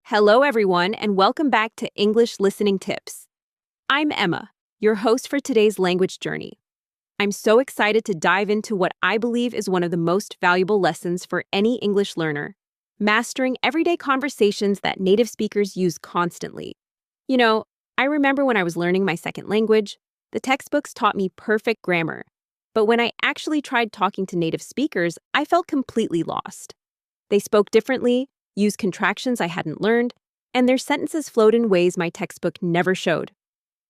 Hello, everyone, and welcome back to English Listening Tips. I'm Emma, your host for today's language journey. I'm so excited to dive into what I believe is one of the most valuable lessons for any English learner, mastering everyday conversations that native speakers use constantly. You know, I remember when I was learning my second language, the textbooks taught me perfect grammar. But when I actually tried talking to native speakers, I felt completely lost. They spoke differently, used contractions I hadn't learned, and their sentences flowed in ways my textbook never showed.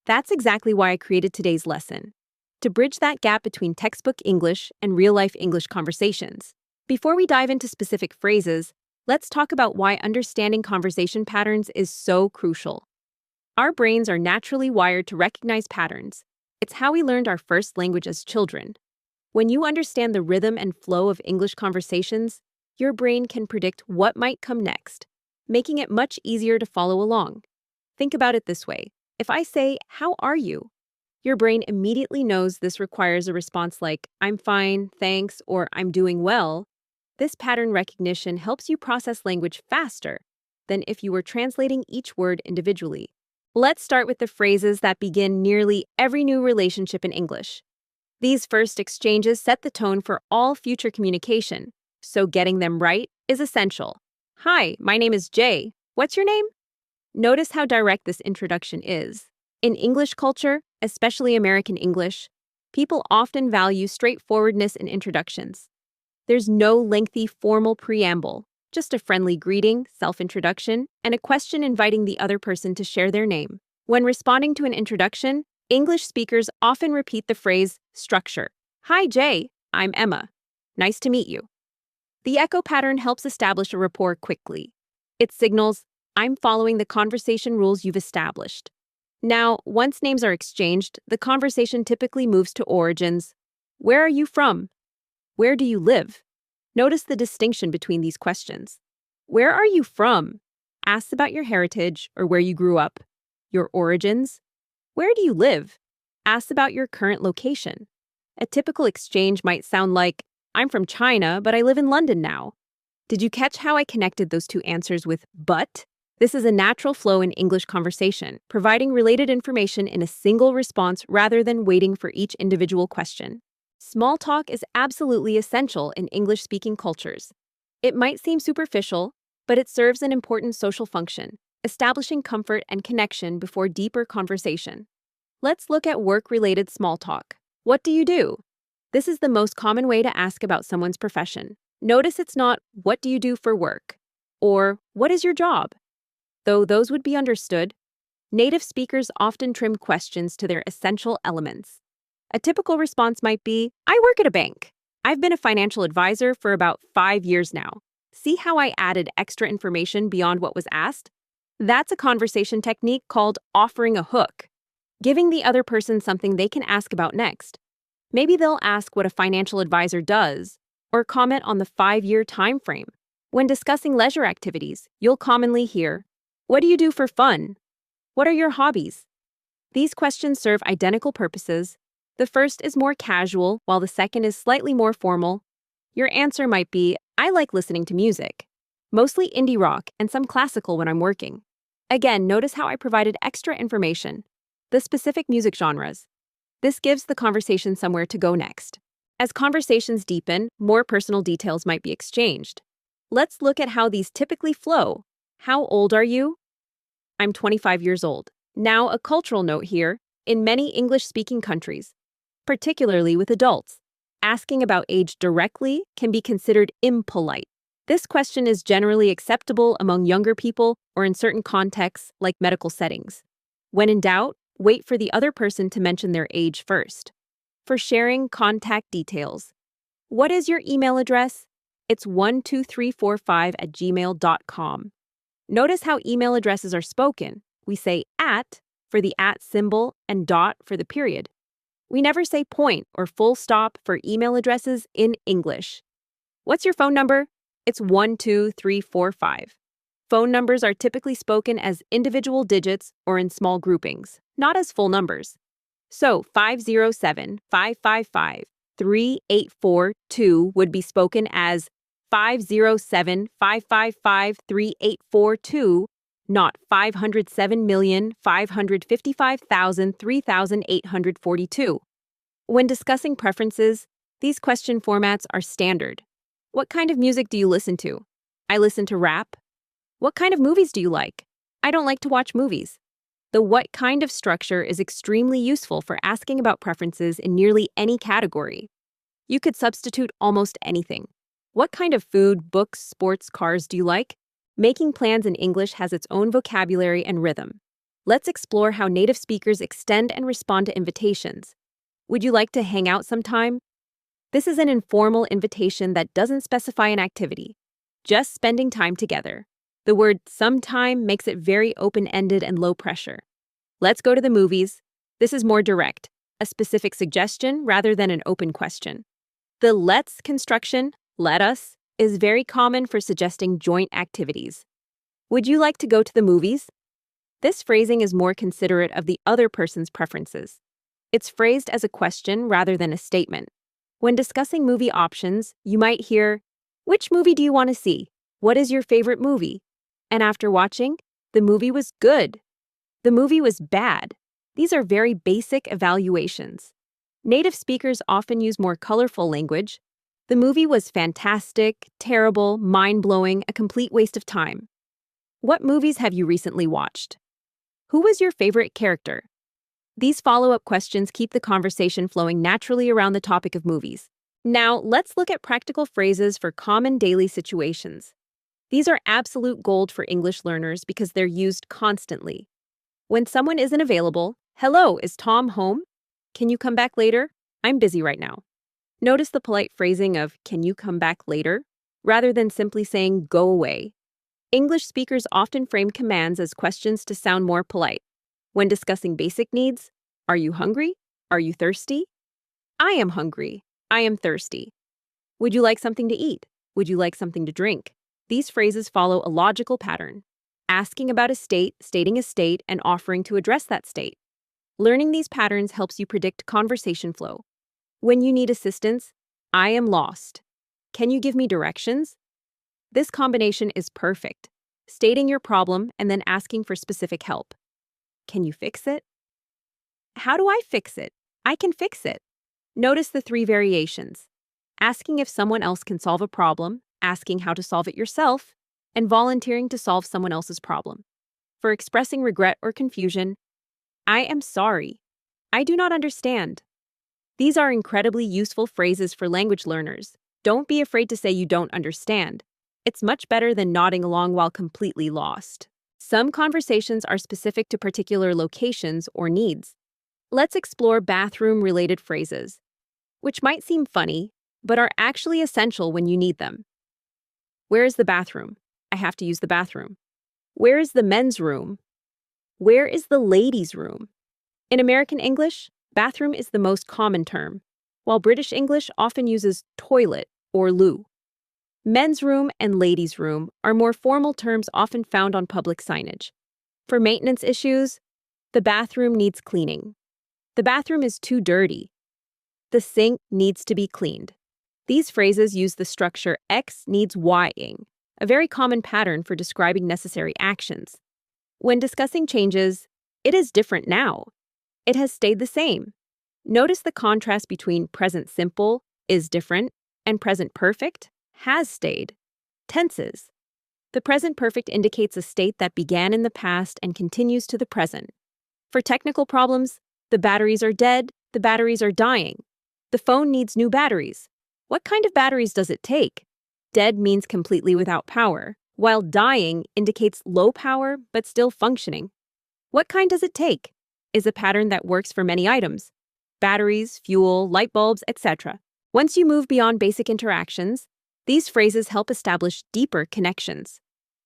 That's exactly why I created today's lesson, to bridge that gap between textbook English and real-life English conversations. Before we dive into specific phrases, let's talk about why understanding conversation patterns is so crucial. Our brains are naturally wired to recognize patterns. It's how we learned our first language as children. When you understand the rhythm and flow of English conversations, your brain can predict what might come next, making it much easier to follow along. Think about it this way. If I say, "How are you?" your brain immediately knows this requires a response like, "I'm fine, thanks," or "I'm doing well." This pattern recognition helps you process language faster than if you were translating each word individually. Let's start with the phrases that begin nearly every new relationship in English. These first exchanges set the tone for all future communication, so getting them right is essential. "Hi, my name is Jay. What's your name?" Notice how direct this introduction is. In English culture, especially American English, people often value straightforwardness in introductions. There's no lengthy formal preamble, just a friendly greeting, self-introduction, and a question inviting the other person to share their name. When responding to an introduction, English speakers often repeat the phrase structure. "Hi, Jay. I'm Emma. Nice to meet you." The echo pattern helps establish a rapport quickly. It signals, "I'm following the conversation rules you've established." Now, once names are exchanged, the conversation typically moves to origins. "Where are you from?" "Where do you live?" Notice the distinction between these questions. "Where are you from?" asks about your heritage or where you grew up. Your origins. "Where do you live?" asks about your current location. A typical exchange might sound like, "I'm from China, but I live in London now." Did you catch how I connected those two answers with "but"? This is a natural flow in English conversation, providing related information in a single response rather than waiting for each individual question. Small talk is absolutely essential in English-speaking cultures. It might seem superficial, but it serves an important social function, establishing comfort and connection before deeper conversation. Let's look at work-related small talk. "What do you do?" This is the most common way to ask about someone's profession. Notice it's not, "What do you do for work?" or "What is your job?" Though those would be understood, native speakers often trim questions to their essential elements. A typical response might be, "I work at a bank. I've been a financial advisor for about 5 years now." See how I added extra information beyond what was asked? That's a conversation technique called offering a hook, giving the other person something they can ask about next. Maybe they'll ask what a financial advisor does, or comment on the 5-year time frame. When discussing leisure activities, you'll commonly hear, "What do you do for fun?" "What are your hobbies?" These questions serve identical purposes. The first is more casual, while the second is slightly more formal. Your answer might be, "I like listening to music, mostly indie rock and some classical when I'm working." Again, notice how I provided extra information, the specific music genres. This gives the conversation somewhere to go next. As conversations deepen, more personal details might be exchanged. Let's look at how these typically flow. "How old are you?" "I'm 25 years old." Now, a cultural note here. In many English-speaking countries, particularly with adults, asking about age directly can be considered impolite. This question is generally acceptable among younger people or in certain contexts, like medical settings. When in doubt, wait for the other person to mention their age first. For sharing contact details, "What is your email address?" It's 12345@gmail.com. Notice how email addresses are spoken. We say "at" for the @ symbol and "dot" for the period. We never say point or full stop for email addresses in English. "What's your phone number?" It's 12345. Phone numbers are typically spoken as individual digits or in small groupings, not as full numbers. So 507-555-3842 would be spoken as 507-555-3842 not 507,555,3,842. When discussing preferences, these question formats are standard. What kind of music do you listen to? I listen to rap. What kind of movies do you like? I don't like to watch movies. The what kind of structure is extremely useful for asking about preferences in nearly any category. You could substitute almost anything. What kind of food, books, sports, cars do you like? Making plans in English has its own vocabulary and rhythm. Let's explore how native speakers extend and respond to invitations. Would you like to hang out sometime? This is an informal invitation that doesn't specify an activity, just spending time together. The word sometime makes it very open-ended and low pressure. Let's go to the movies. This is more direct, a specific suggestion rather than an open question. The let's construction, let us, is very common for suggesting joint activities. Would you like to go to the movies? This phrasing is more considerate of the other person's preferences. It's phrased as a question rather than a statement. When discussing movie options, you might hear, "Which movie do you want to see? What is your favorite movie?" And after watching, "The movie was good. The movie was bad." These are very basic evaluations. Native speakers often use more colorful language. "The movie was fantastic, terrible, mind-blowing, a complete waste of time." What movies have you recently watched? Who was your favorite character? These follow-up questions keep the conversation flowing naturally around the topic of movies. Now, let's look at practical phrases for common daily situations. These are absolute gold for English learners because they're used constantly. When someone isn't available, "Hello, is Tom home? Can you come back later? I'm busy right now." Notice the polite phrasing of "can you come back later?" rather than simply saying "go away." English speakers often frame commands as questions to sound more polite. When discussing basic needs, "Are you hungry? Are you thirsty?" "I am hungry. I am thirsty." "Would you like something to eat? Would you like something to drink?" These phrases follow a logical pattern, asking about a state, stating a state, and offering to address that state. Learning these patterns helps you predict conversation flow. When you need assistance, "I am lost. Can you give me directions?" This combination is perfect, stating your problem and then asking for specific help. "Can you fix it?" "How do I fix it?" "I can fix it." Notice the three variations: asking if someone else can solve a problem, asking how to solve it yourself, and volunteering to solve someone else's problem. For expressing regret or confusion, "I am sorry. I do not understand." These are incredibly useful phrases for language learners. Don't be afraid to say you don't understand. It's much better than nodding along while completely lost. Some conversations are specific to particular locations or needs. Let's explore bathroom-related phrases, which might seem funny, but are actually essential when you need them. Where is the bathroom? I have to use the bathroom. Where is the men's room? Where is the ladies' room? In American English, bathroom is the most common term, while British English often uses toilet or loo. Men's room and ladies' room are more formal terms often found on public signage. For maintenance issues, the bathroom needs cleaning. The bathroom is too dirty. The sink needs to be cleaned. These phrases use the structure X needs Y-ing, a very common pattern for describing necessary actions. When discussing changes, "It is different now." "It has stayed the same." Notice the contrast between present simple, is different, and present perfect, has stayed. Tenses. The present perfect indicates a state that began in the past and continues to the present. For technical problems, the batteries are dead, the batteries are dying. The phone needs new batteries. What kind of batteries does it take? Dead means completely without power, while dying indicates low power but still functioning. What kind does it take? Is a pattern that works for many items: batteries, fuel, light bulbs, etc. Once you move beyond basic interactions, these phrases help establish deeper connections.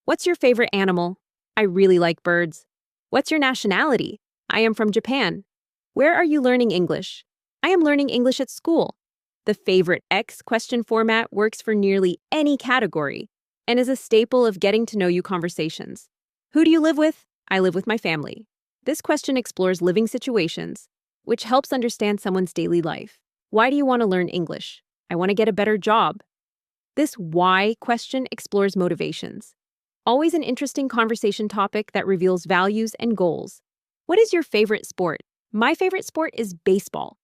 What's your favorite animal? I really like birds. What's your nationality? I am from Japan. Where are you learning English? I am learning English at school. The favorite X question format works for nearly any category and is a staple of getting to know you conversations. Who do you live with? I live with my family. This question explores living situations, which helps understand someone's daily life. Why do you want to learn English? I want to get a better job. This why question explores motivations. Always an interesting conversation topic that reveals values and goals. What is your favorite sport? My favorite sport is baseball.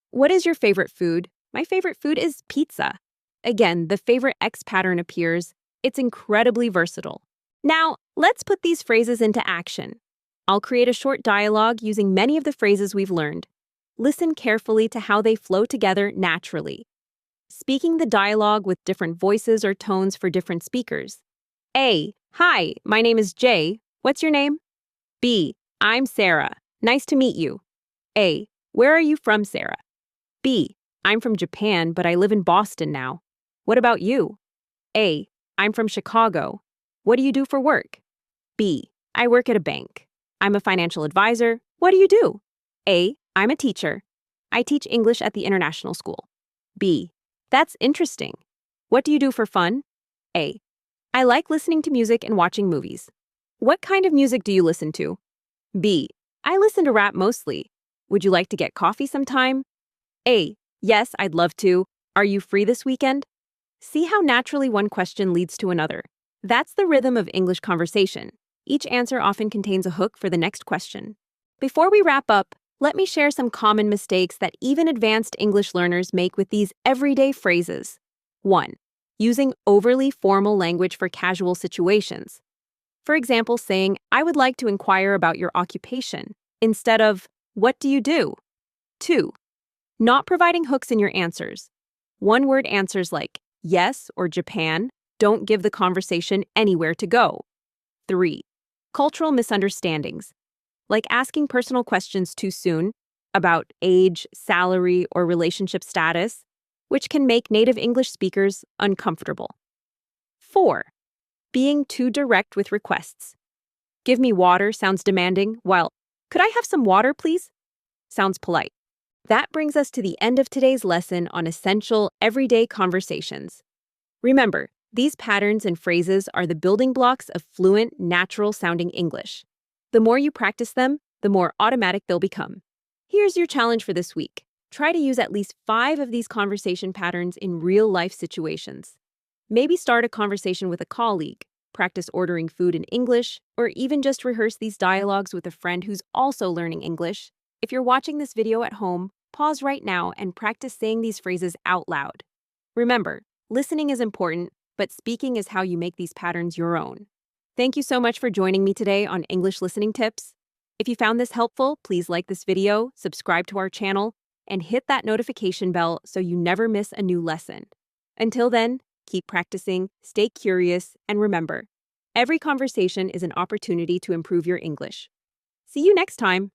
What is your favorite food? My favorite food is pizza. Again, the favorite X pattern appears. It's incredibly versatile. Now, let's put these phrases into action. I'll create a short dialogue using many of the phrases we've learned. Listen carefully to how they flow together naturally. Speaking the dialogue with different voices or tones for different speakers. A. Hi, my name is Jay. What's your name? B. I'm Sarah. Nice to meet you. A. Where are you from, Sarah? B. I'm from Japan, but I live in Boston now. What about you? A. I'm from Chicago. What do you do for work? B. I work at a bank. I'm a financial advisor. What do you do? A. I'm a teacher. I teach English at the international school. B. That's interesting. What do you do for fun? A. I like listening to music and watching movies. What kind of music do you listen to? B. I listen to rap mostly. Would you like to get coffee sometime? A. Yes, I'd love to. Are you free this weekend? See how naturally one question leads to another. That's the rhythm of English conversation. Each answer often contains a hook for the next question. Before we wrap up, let me share some common mistakes that even advanced English learners make with these everyday phrases. 1. Using overly formal language for casual situations. For example, saying, I would like to inquire about your occupation, instead of, what do you do? 2. Not providing hooks in your answers. One-word answers like, yes or Japan don't give the conversation anywhere to go. 3. Cultural misunderstandings. Like asking personal questions too soon about age, salary, or relationship status, which can make native English speakers uncomfortable. 4. Being too direct with requests. Give me water sounds demanding, while, could I have some water, please? Sounds polite. That brings us to the end of today's lesson on essential, everyday conversations. Remember, these patterns and phrases are the building blocks of fluent, natural-sounding English. The more you practice them, the more automatic they'll become. Here's your challenge for this week. Try to use at least 5 of these conversation patterns in real-life situations. Maybe start a conversation with a colleague, practice ordering food in English, or even just rehearse these dialogues with a friend who's also learning English. If you're watching this video at home, pause right now and practice saying these phrases out loud. Remember, listening is important, but speaking is how you make these patterns your own. Thank you so much for joining me today on English Listening Tips. If you found this helpful, please like this video, subscribe to our channel, and hit that notification bell so you never miss a new lesson. Until then, keep practicing, stay curious, and remember, every conversation is an opportunity to improve your English. See you next time.